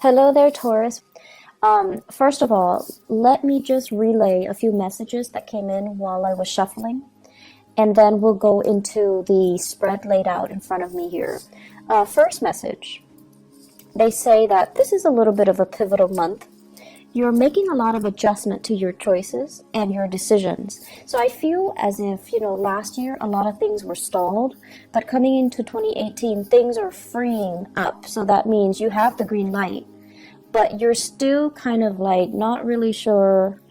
Hello there, Taurus. First of all, let me just relay a few messages that came in while I was shuffling, and then we'll go into the spread laid out in front of me here. First message, they say that this is a little bit of a pivotal month. You're making a lot of adjustment to your choices and your decisions. So I feel as if, last year a lot of things were stalled, but coming into 2018, things are freeing up. So that means you have the green light, but you're still kind of like not really sure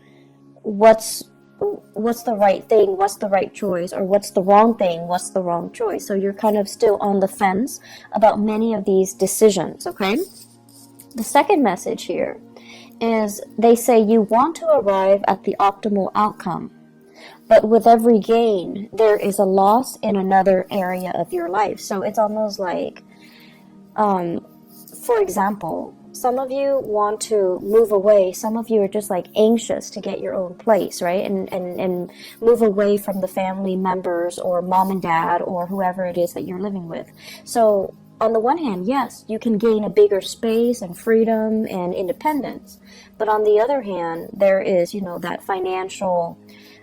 what's the right thing, what's the right choice, or what's the wrong thing, what's the wrong choice. So you're kind of still on the fence about many of these decisions, okay? The second message here is they say you want to arrive at the optimal outcome, but with every gain, there is a loss in another area of your life. So it's almost like, for example, some of you want to move away. Some of you are just like anxious to get your own place, right? And move away from the family members or mom and dad or whoever it is that you're living with. So on the one hand, yes, you can gain a bigger space and freedom and independence. But on the other hand, there is, that financial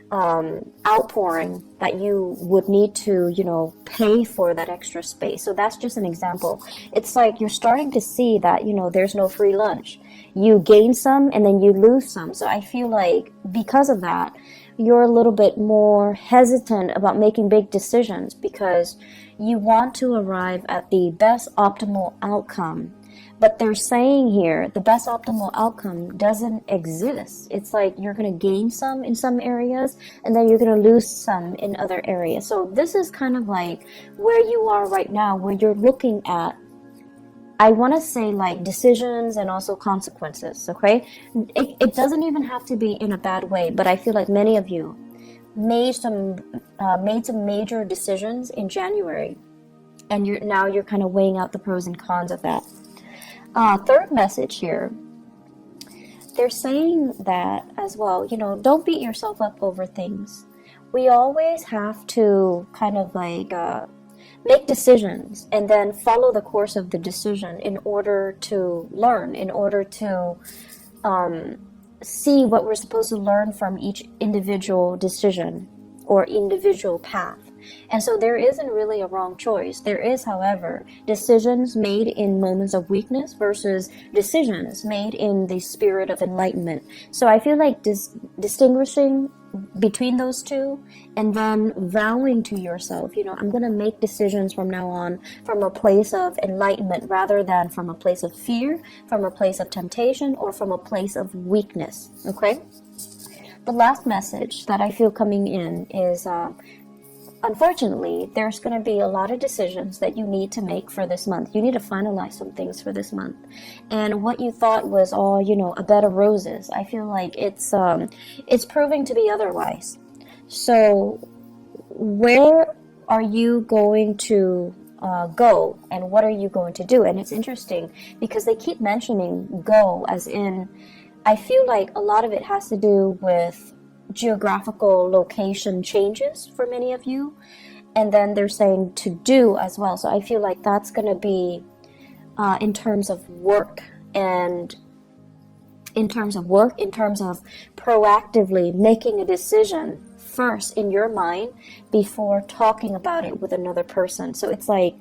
outpouring that you would need to, pay for that extra space. So that's just an example. It's like you're starting to see that, there's no free lunch. You gain some and then you lose some. So I feel like because of that, you're a little bit more hesitant about making big decisions because you want to arrive at the best optimal outcome. But they're saying here the best optimal outcome doesn't exist. It's like you're going to gain some in some areas and then you're going to lose some in other areas. So this is kind of like where you are right now, where you're looking at, I want to say, like decisions and also consequences, okay? It doesn't even have to be in a bad way, but I feel like many of you made some major decisions in January, and you're kind of weighing out the pros and cons of that. Third message here, they're saying that as well, don't beat yourself up over things. We always have to kind of like make decisions and then follow the course of the decision in order to learn, in order to see what we're supposed to learn from each individual decision or individual path. And so there isn't really a wrong choice. There is, however, decisions made in moments of weakness versus decisions made in the spirit of enlightenment. So I feel like distinguishing between those two and then vowing to yourself, I'm going to make decisions from now on from a place of enlightenment rather than from a place of fear, from a place of temptation, or from a place of weakness, okay? The last message that I feel coming in is unfortunately, there's going to be a lot of decisions that you need to make for this month. You need to finalize some things for this month. And what you thought was all, a bed of roses, I feel like it's proving to be otherwise. So where are you going to go and what are you going to do? And it's interesting because they keep mentioning go as in, I feel like a lot of it has to do with geographical location changes for many of you, and then they're saying to do as well. So I feel like that's going to be in terms of work and in terms of proactively making a decision first in your mind before talking about it with another person. So it's like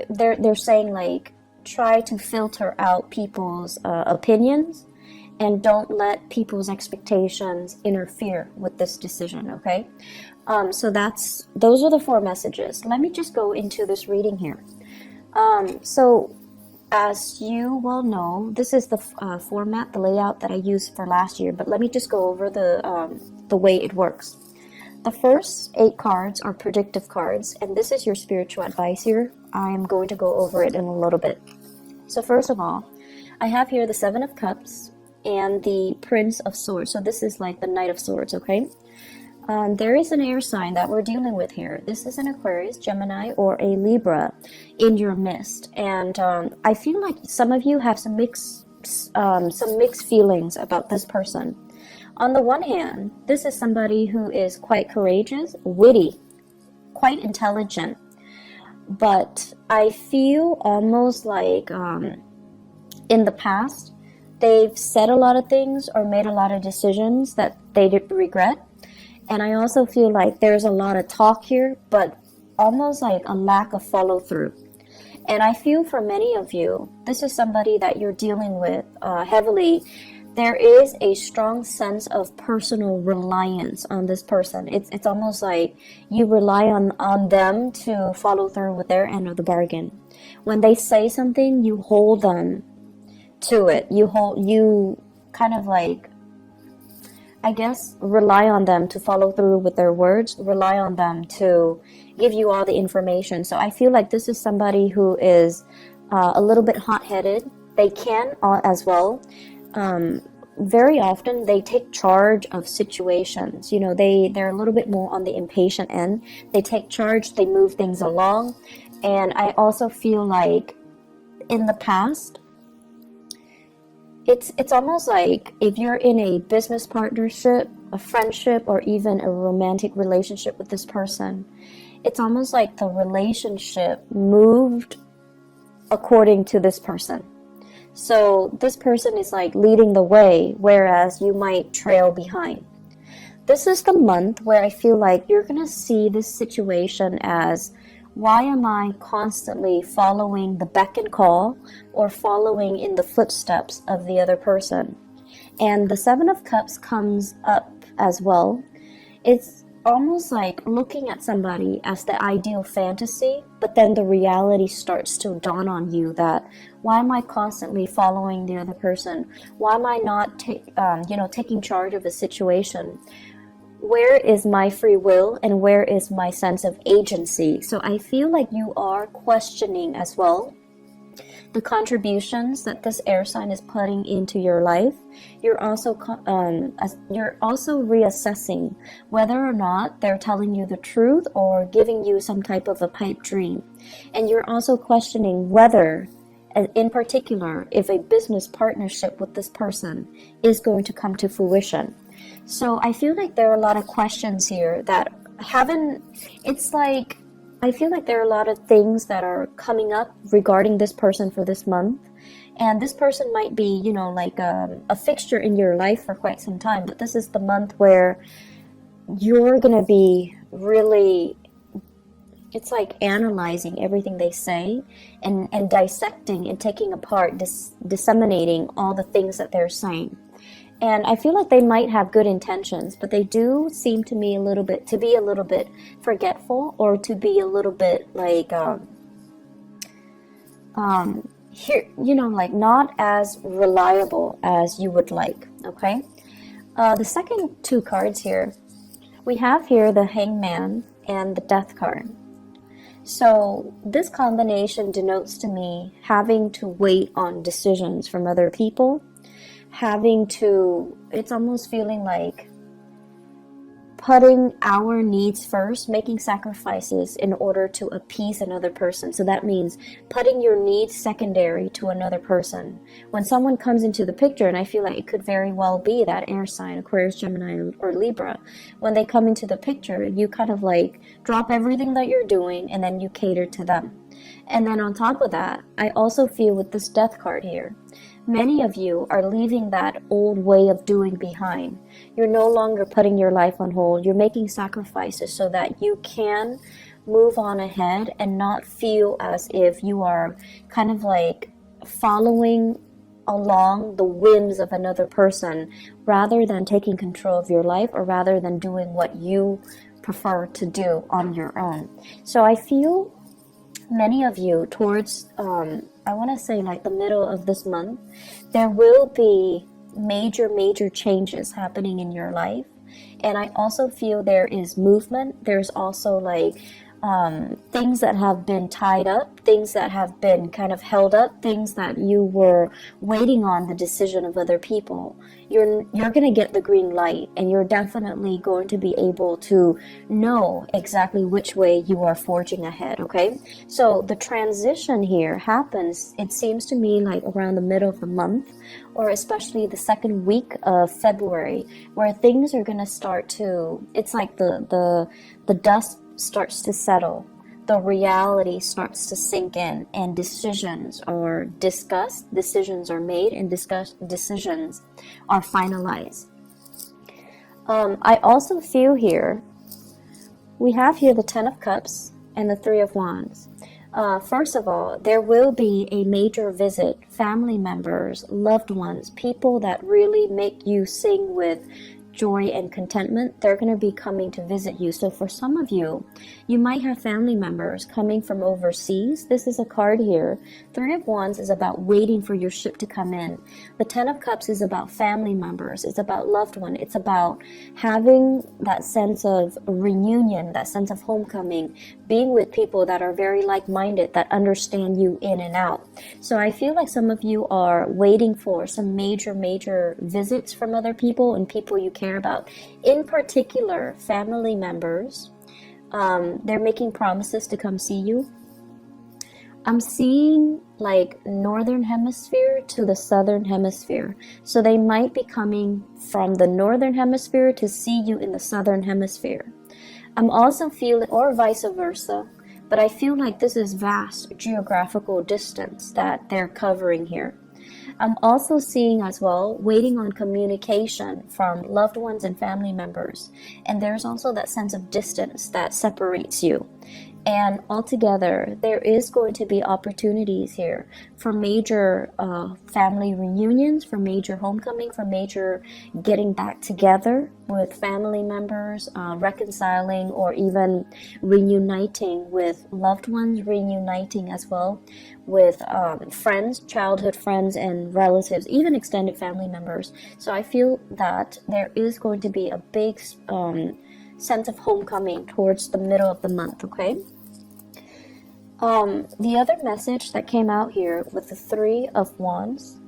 they're saying like try to filter out people's opinions and don't let people's expectations interfere with this decision, okay? So those are the 4 messages. Let me just go into this reading here. So as you well know, this is the format, the layout that I used for last year, but let me just go over the way it works. The first 8 cards are predictive cards, and this is your spiritual advice here. I'm going to go over it in a little bit. So first of all, I have here the 7 of Cups and the Prince of Swords. So this is like the Knight of Swords, okay? There is an air sign that we're dealing with here. This is an Aquarius, Gemini, or a Libra in your midst. And I feel like some of you have some mixed feelings about this person. On the one hand, this is somebody who is quite courageous, witty, quite intelligent. But I feel almost like in the past, they've said a lot of things or made a lot of decisions that they did regret. And I also feel like there's a lot of talk here, but almost like a lack of follow through. And I feel for many of you, this is somebody that you're dealing with heavily. There is a strong sense of personal reliance on this person. It's almost like you rely on them to follow through with their end of the bargain. When they say something, you hold them to it. You kind of like, I guess, rely on them to follow through with their words, rely on them to give you all the information. So I feel like this is somebody who is a little bit hot-headed. They can as well. Very often they take charge of situations. You know, they're a little bit more on the impatient end. They take charge, they move things along. And I also feel like in the past, it's almost like if you're in a business partnership, a friendship, or even a romantic relationship with this person, it's almost like the relationship moved according to this person. So this person is like leading the way, whereas you might trail behind. This is the month where I feel like you're going to see this situation as, why am I constantly following the beck and call or following in the footsteps of the other person? And the Seven of Cups comes up as well. It's almost like looking at somebody as the ideal fantasy, but then the reality starts to dawn on you that, why am I constantly following the other person? Why am I not taking charge of a situation? Where is my free will and where is my sense of agency? So I feel like you are questioning as well the contributions that this air sign is putting into your life. You're also reassessing whether or not they're telling you the truth or giving you some type of a pipe dream. And you're also questioning whether, in particular, if a business partnership with this person is going to come to fruition. So I feel like there are a lot of questions here that I feel like there are a lot of things that are coming up regarding this person for this month. And this person might be, like a fixture in your life for quite some time. But this is the month where you're going to be really, it's like analyzing everything they say and dissecting and taking apart, disseminating all the things that they're saying. And I feel like they might have good intentions, but they do seem to me to be a little bit forgetful, or to be a little bit like, like not as reliable as you would like. Okay. The second two cards here, we have here the Hangman and the Death card. So this combination denotes to me having to wait on decisions from other people. It's almost feeling like putting our needs first, making sacrifices in order to appease another person. So that means putting your needs secondary to another person. When someone comes into the picture, and I feel like it could very well be that air sign, Aquarius, Gemini, or Libra, when they come into the picture, you kind of like drop everything that you're doing and then you cater to them. And then on top of that, I also feel with this Death card here, many of you are leaving that old way of doing behind. You're no longer putting your life on hold. You're making sacrifices so that you can move on ahead and not feel as if you are kind of like following along the whims of another person, rather than taking control of your life, or rather than doing what you prefer to do on your own. So I feel many of you towards I want to say like the middle of this month, there will be major changes happening in your life. And I also feel there is movement. There's also like things that have been tied up, things that have been kind of held up, things that you were waiting on the decision of other people. You're going to get the green light, and you're definitely going to be able to know exactly which way you are forging ahead, okay? So the transition here happens, it seems to me, like around the middle of the month, or especially the second week of February, where things are going to start to, it's like the dust starts to settle. the reality starts to sink in, and decisions are discussed, decisions are made, and decisions are finalized. I also feel here, we have here the Ten of Cups and the Three of Wands. First of all, there will be a major visit, family members, loved ones, people that really make you sing with joy and contentment. They're going to be coming to visit you. So for some of you, you might have family members coming from overseas. This is a card here. Three of Wands is about waiting for your ship to come in. The Ten of Cups is about family members. It's about loved one. It's about having that sense of reunion, that sense of homecoming, being with people that are very like-minded, that understand you in and out. So I feel like some of you are waiting for some major visits from other people and people you care about. In particular, family members. They're making promises to come see you. I'm seeing like northern hemisphere to the southern hemisphere. So they might be coming from the northern hemisphere to see you in the southern hemisphere. I'm also feeling, or vice versa, but I feel like this is vast geographical distance that they're covering here. I'm also seeing as well, waiting on communication from loved ones and family members. And there's also that sense of distance that separates you. And altogether, there is going to be opportunities here for major family reunions, for major homecoming, for major getting back together with family members, reconciling, or even reuniting with loved ones, reuniting as well with friends, childhood friends and relatives, even extended family members. So I feel that there is going to be a big sense of homecoming towards the middle of the month, okay? The other message that came out here with the Three of Wands,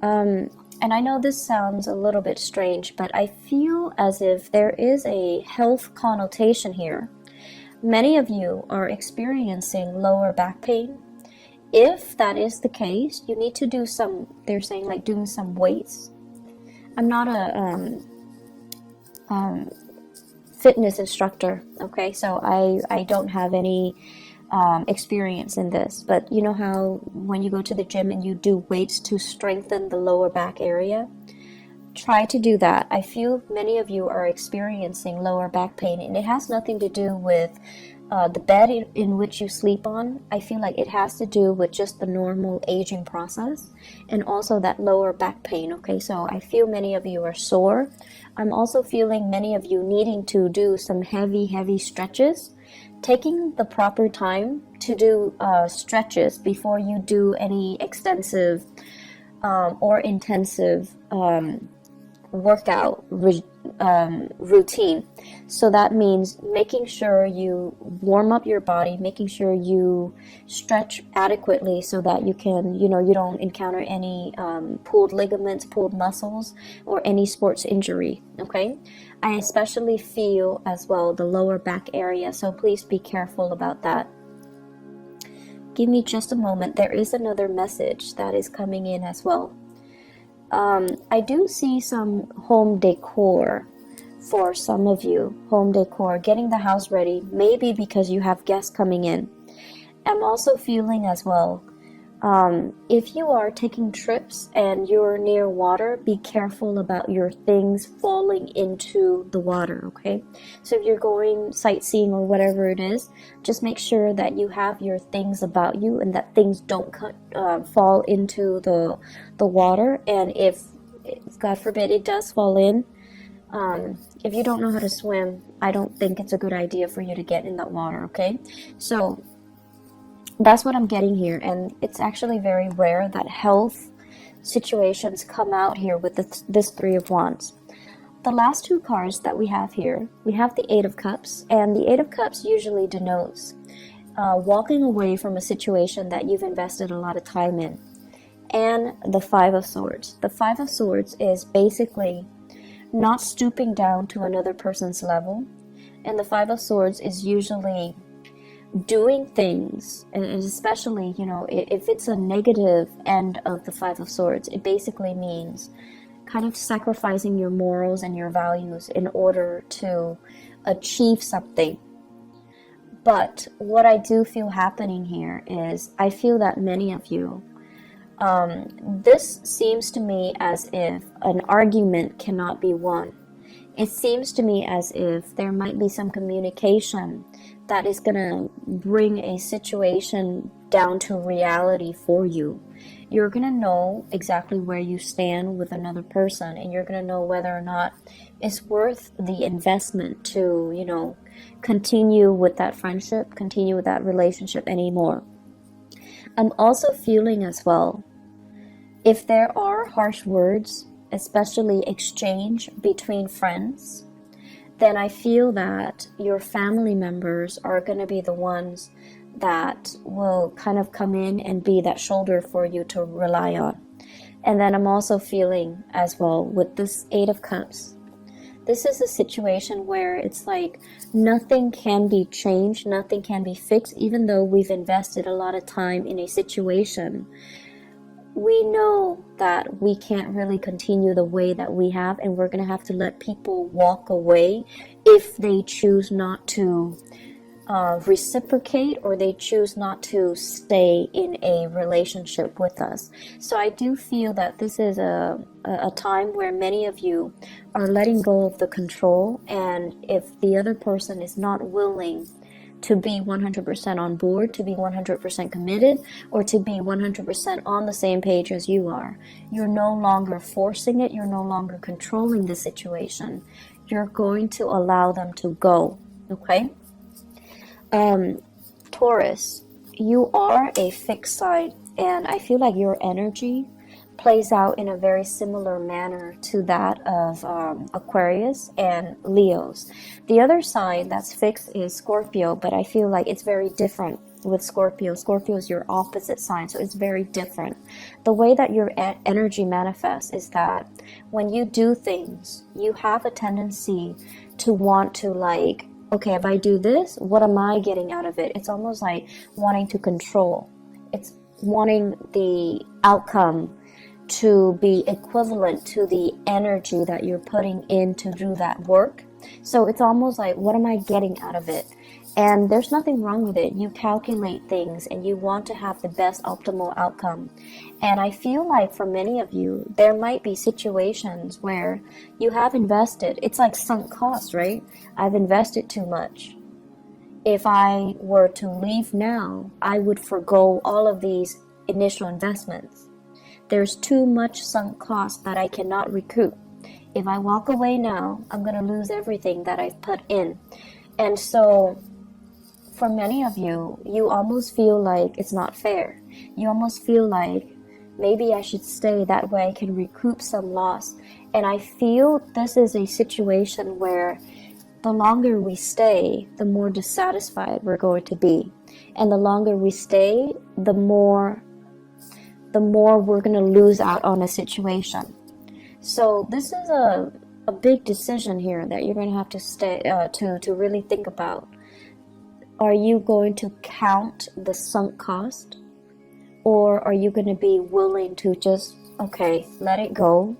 and I know this sounds a little bit strange, but I feel as if there is a health connotation here. Many of you are experiencing lower back pain. If that is the case, you need to do some, they're saying like doing some weights. I'm not a fitness instructor, okay, so I don't have any experience in this, but you know how when you go to the gym and you do weights to strengthen the lower back area? Try to do that. I feel many of you are experiencing lower back pain, and it has nothing to do with the bed in which you sleep on. I feel like it has to do with just the normal aging process and also that lower back pain, okay? So I feel many of you are sore. I'm also feeling many of you needing to do some heavy stretches. Taking the proper time to do stretches before you do any extensive or intensive workout routine. So that means making sure you warm up your body, making sure you stretch adequately so that you can, you don't encounter any pulled ligaments, pulled muscles, or any sports injury, okay? I especially feel as well the lower back area, so please be careful about that. Give me just a moment. There is another message that is coming in as well. I do see some home decor for some of you. Home decor, getting the house ready, maybe because you have guests coming in. I'm also feeling as well, if you are taking trips and you're near water, be careful about your things falling into the water, okay? So if you're going sightseeing or whatever it is, just make sure that you have your things about you and that things don't fall into the water. And if God forbid it does fall in, if you don't know how to swim, I don't think it's a good idea for you to get in that water, okay? So that's what I'm getting here, and it's actually very rare that health situations come out here with this Three of Wands. The last two cards that we have here, we have the Eight of Cups, and the Eight of Cups usually denotes walking away from a situation that you've invested a lot of time in, and the Five of Swords. The Five of Swords is basically not stooping down to another person's level, and the Five of Swords is usually doing things, and especially, if it's a negative end of the Five of Swords, it basically means kind of sacrificing your morals and your values in order to achieve something. But what I do feel happening here is I feel that many of you, this seems to me as if an argument cannot be won. It seems to me as if there might be some communication that is going to bring a situation down to reality for you. You're going to know exactly where you stand with another person, and you're going to know whether or not it's worth the investment to, continue with that friendship, continue with that relationship anymore. I'm also feeling as well, if there are harsh words, especially exchange between friends, then I feel that your family members are going to be the ones that will kind of come in and be that shoulder for you to rely on. And then I'm also feeling as well with this Eight of Cups, this is a situation where it's like nothing can be changed, nothing can be fixed, even though we've invested a lot of time in a situation. We know that we can't really continue the way that we have, and we're going to have to let people walk away if they choose not to reciprocate, or they choose not to stay in a relationship with us. So I do feel that this is a time where many of you are letting go of the control, and if the other person is not willing to be 100% on board, to be 100% committed, or to be 100% on the same page as you are, you're no longer forcing it, you're no longer controlling the situation. You're going to allow them to go, okay? Taurus, you are a fixed sign, and I feel like your energy plays out in a very similar manner to that of Aquarius and Leos. The other sign that's fixed is Scorpio, but I feel like it's very different with Scorpio. Scorpio is your opposite sign, so it's very different. The way that your energy manifests is that when you do things, you have a tendency to want to okay, if I do this, what am I getting out of it? It's almost like wanting to control. It's wanting the outcome to be equivalent to the energy that you're putting in to do that work. So it's almost like, what am I getting out of it? And there's nothing wrong with it. You calculate things and you want to have the best optimal outcome. And I feel like for many of you, there might be situations where you have invested. It's like sunk cost, right? I've invested too much. If I were to leave now, I would forgo all of these initial investments. There's too much sunk cost that I cannot recoup. If I walk away now, I'm going to lose everything that I've put in. And so for many of you, you almost feel like it's not fair. You almost feel like maybe I should stay, that way I can recoup some loss. And I feel this is a situation where the longer we stay, the more dissatisfied we're going to be. And the longer we stay, the more we're going to lose out on a situation. So this is a big decision here that you're going to have to stay to really think about. Are you going to count the sunk cost, or are you going to be willing to just, okay, let it go?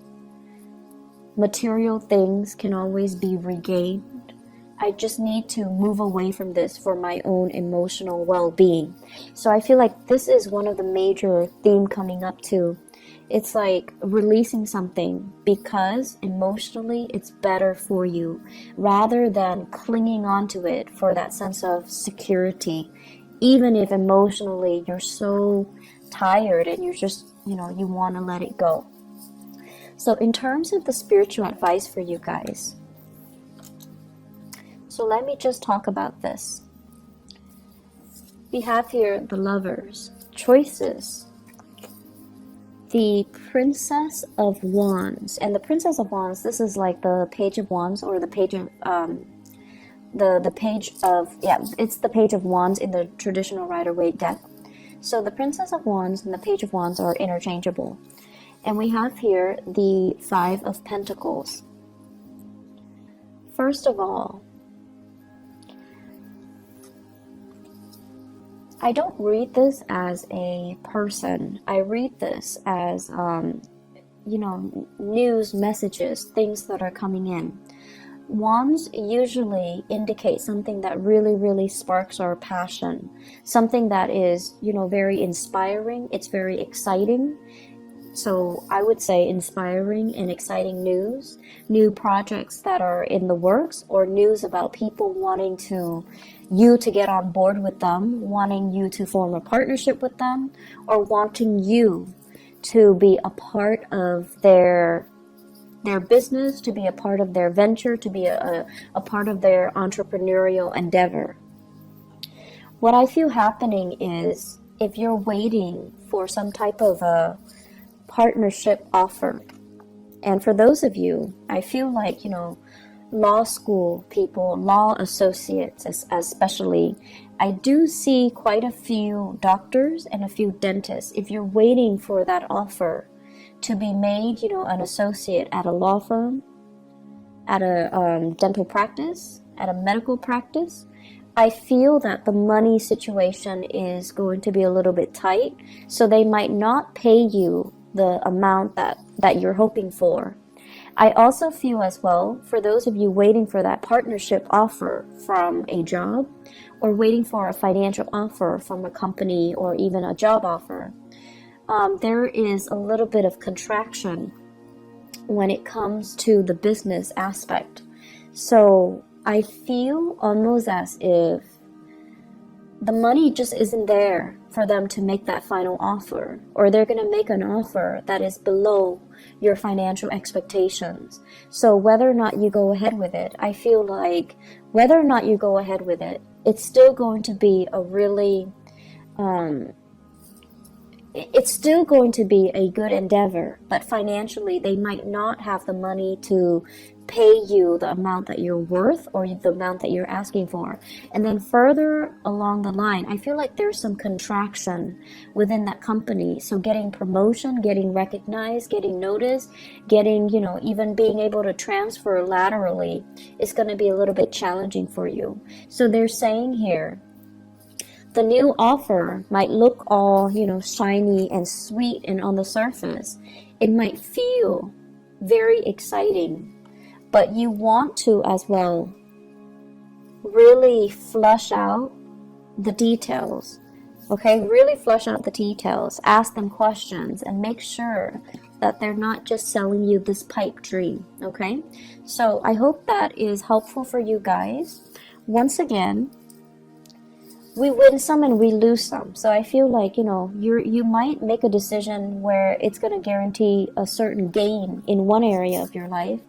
Material things can always be regained. I just need to move away from this for my own emotional well-being. So I feel like this is one of the major themes coming up too. It's like releasing something because emotionally it's better for you, rather than clinging onto it for that sense of security. Even if emotionally you're so tired and you're just, you want to let it go. So in terms of the spiritual advice for you guys, so let me just talk about this. We have here the Lovers, choices, the Princess of Wands. And the Princess of Wands, this is like the Page of Wands, or the page of the page of, it's the Page of Wands in the traditional Rider-Waite deck. So the Princess of Wands and the Page of Wands are interchangeable. And we have here the Five of Pentacles. First of all, I don't read this as a person. I read this as, news messages, things that are coming in. Wands usually indicate something that really, really sparks our passion, something that is, very inspiring. It's very exciting. So I would say inspiring and exciting news, new projects that are in the works, or news about people wanting you to get on board with them, wanting you to form a partnership with them, or wanting you to be a part of their business, to be a part of their venture, to be a part of their entrepreneurial endeavor. What I feel happening is, if you're waiting for some type of a partnership offer, and for those of you, I feel like, law school people, law associates especially, I do see quite a few doctors and a few dentists. If you're waiting for that offer to be made, an associate at a law firm, at a dental practice, at a medical practice, I feel that the money situation is going to be a little bit tight, so they might not pay you the amount that you're hoping for. I also feel as well, for those of you waiting for that partnership offer from a job, or waiting for a financial offer from a company, or even a job offer, there is a little bit of contraction when it comes to the business aspect. So I feel almost as if the money just isn't there for them to make that final offer, or they're going to make an offer that is below your financial expectations. So whether or not you go ahead with it, I feel like whether or not you go ahead with it, it's still going to be a really it's still going to be a good endeavor, but financially they might not have the money to pay you the amount that you're worth, or the amount that you're asking for. And then further along the line, I feel like there's some contraction within that company. So getting promotion, getting recognized, getting noticed, getting, even being able to transfer laterally is going to be a little bit challenging for you. So they're saying here, the new offer might look all, shiny and sweet, and on the surface, it might feel very exciting, but you want to as well really flush out the details. Okay, really flush out the details, ask them questions, and make sure that they're not just selling you this pipe dream. Okay, so I hope that is helpful for you guys. Once again, we win some and we lose some. So I feel like, you might make a decision where it's going to guarantee a certain gain in one area of your life,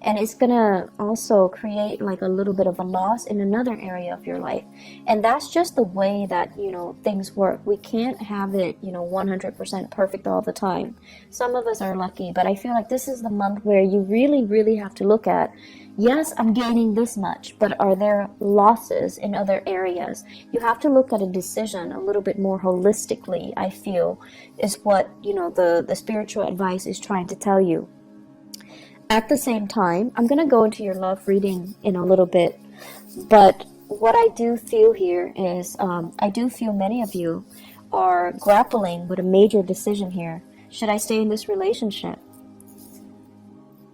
and it's going to also create like a little bit of a loss in another area of your life. And that's just the way that, things work. We can't have it, 100% perfect all the time. Some of us are lucky, but I feel like this is the month where you really, really have to look at, yes, I'm gaining this much, but are there losses in other areas? You have to look at a decision a little bit more holistically, I feel, is what, the spiritual advice is trying to tell you. At the same time, I'm going to go into your love reading in a little bit, but what I do feel here is, I do feel many of you are grappling with a major decision here. Should I stay in this relationship?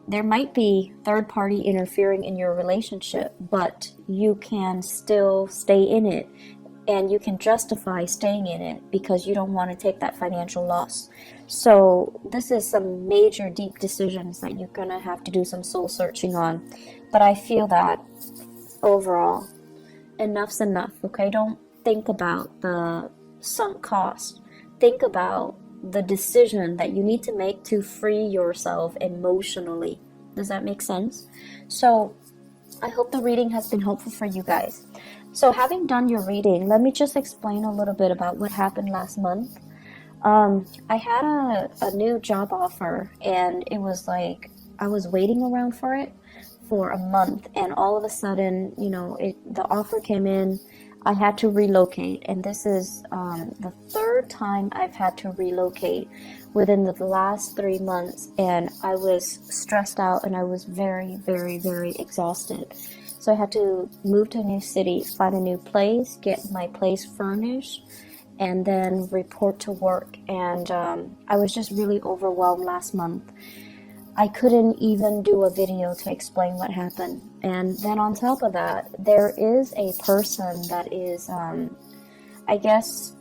There might be third party interfering in your relationship, but you can still stay in it, and you can justify staying in it because you don't want to take that financial loss. So this is some major deep decisions that you're going to have to do some soul searching on. But I feel that overall, enough's enough, okay? Don't think about the sunk cost. Think about the decision that you need to make to free yourself emotionally. Does that make sense? So I hope the reading has been helpful for you guys. So having done your reading, let me just explain a little bit about what happened last month. I had a new job offer, and it was like I was waiting around for it for a month, and all of a sudden, the offer came in. I had to relocate, and this is the third time I've had to relocate within the last 3 months, and I was stressed out, and I was very, very, very exhausted. So I had to move to a new city, find a new place, get my place furnished, and then report to work. And I was just really overwhelmed last month. I couldn't even do a video to explain what happened. And then on top of that, there is a person that is, I guess,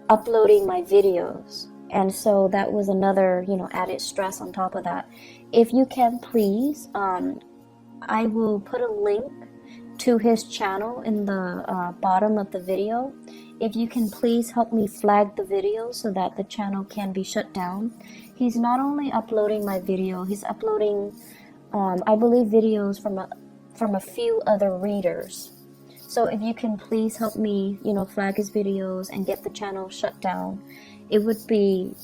uploading my videos. And so that was another, added stress on top of that. If you can, please, I will put a link to his channel in the bottom of the video. If you can please help me flag the video so that the channel can be shut down. He's not only uploading my video, he's uploading, I believe, videos from a few other readers. So if you can please help me, flag his videos and get the channel shut down, it would be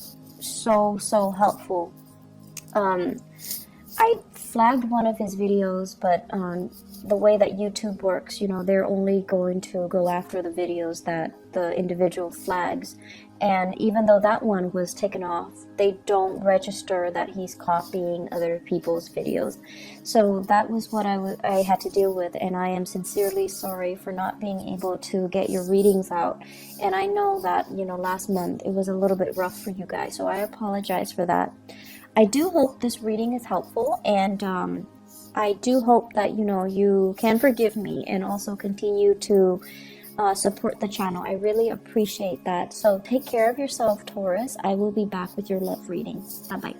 so helpful. I flagged one of his videos, but the way that YouTube works, they're only going to go after the videos that the individual flags. And even though that one was taken off, they don't register that he's copying other people's videos. So that was what I had to deal with, and I am sincerely sorry for not being able to get your readings out. And I know that, last month it was a little bit rough for you guys, so I apologize for that. I do hope this reading is helpful, and I do hope that, you can forgive me and also continue to support the channel. I really appreciate that. So take care of yourself, Taurus. I will be back with your love reading. Bye-bye.